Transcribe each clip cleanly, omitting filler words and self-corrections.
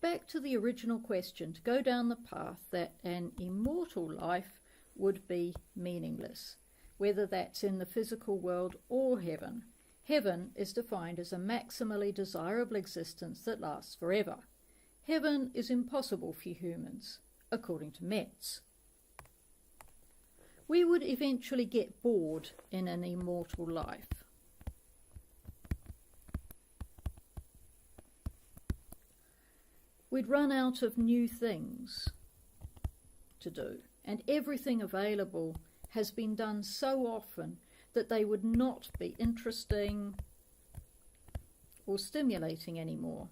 Back to the original question, to go down the path that an immortal life would be meaningless, whether that's in the physical world or heaven. Heaven is defined as a maximally desirable existence that lasts forever. Heaven is impossible for humans, according to Metz. We would eventually get bored in an immortal life. We'd run out of new things to do, and everything available has been done so often that they would not be interesting or stimulating anymore.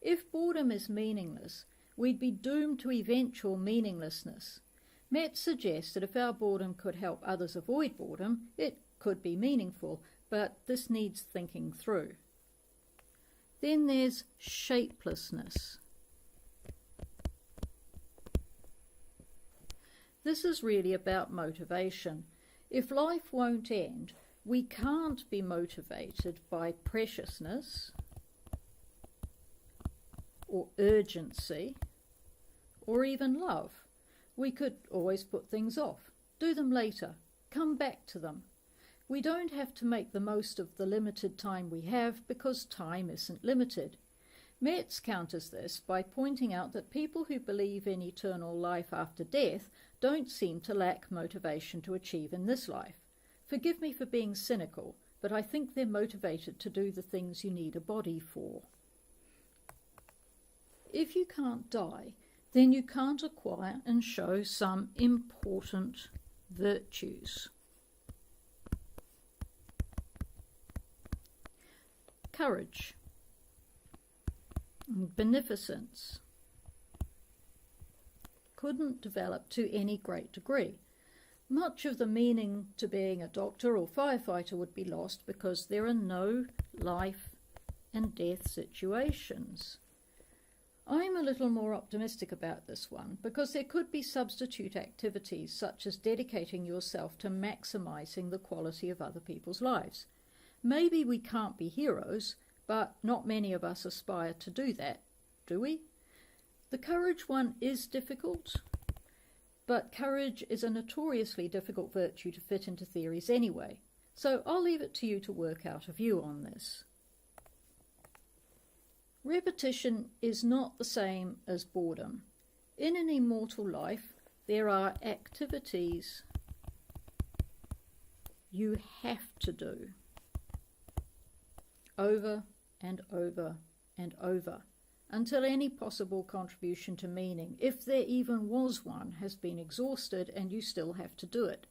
If boredom is meaningless, we'd be doomed to eventual meaninglessness. Metz suggests that if our boredom could help others avoid boredom, it could be meaningful, but this needs thinking through. Then there's shapelessness. This is really about motivation. If life won't end, we can't be motivated by preciousness or urgency or even love. We could always put things off, do them later, come back to them. We don't have to make the most of the limited time we have because time isn't limited. Metz counters this by pointing out that people who believe in eternal life after death don't seem to lack motivation to achieve in this life. Forgive me for being cynical, but I think they're motivated to do the things you need a body for. If you can't die, then you can't acquire and show some important virtues. Courage and beneficence couldn't develop to any great degree. Much of the meaning to being a doctor or firefighter would be lost because there are no life and death situations. I'm a little more optimistic about this one because there could be substitute activities such as dedicating yourself to maximising the quality of other people's lives. Maybe we can't be heroes, but not many of us aspire to do that, do we? The courage one is difficult, but courage is a notoriously difficult virtue to fit into theories anyway, so I'll leave it to you to work out a view on this. Repetition is not the same as boredom. In an immortal life, there are activities you have to do over and over and over until any possible contribution to meaning, if there even was one, has been exhausted and you still have to do it.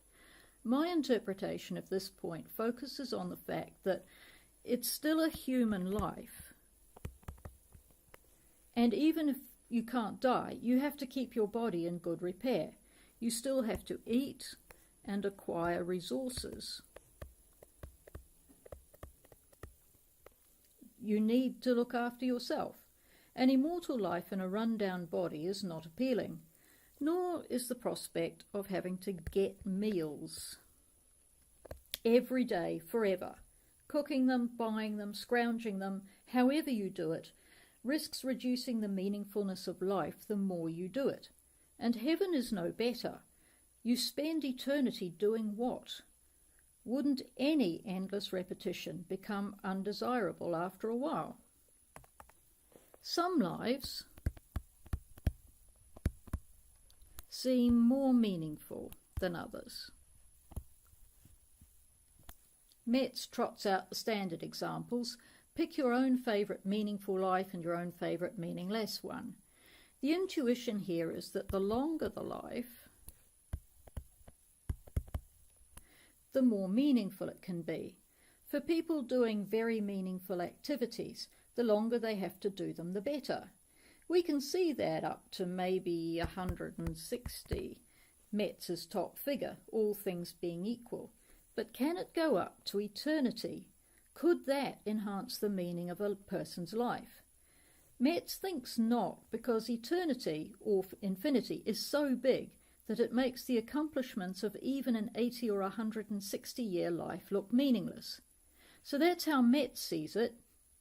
My interpretation of this point focuses on the fact that it's still a human life, and even if you can't die, you have to keep your body in good repair. You still have to eat and acquire resources. You need to look after yourself. An immortal life in a run-down body is not appealing, nor is the prospect of having to get meals every day forever. Cooking them, buying them, scrounging them, however you do it, risks reducing the meaningfulness of life the more you do it. And heaven is no better. You spend eternity doing what? Wouldn't any endless repetition become undesirable after a while? Some lives seem more meaningful than others. Metz trots out the standard examples. Pick your own favourite meaningful life and your own favourite meaningless one. The intuition here is that the longer the life, the more meaningful it can be. For people doing very meaningful activities, the longer they have to do them, the better. We can see that up to maybe 160, Metz's top figure, all things being equal. But can it go up to eternity? Could that enhance the meaning of a person's life? Metz thinks not, because eternity, or infinity, is so big that it makes the accomplishments of even an 80 or 160-year life look meaningless. So that's how Metz sees it.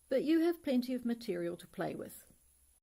but you have plenty of material to play with.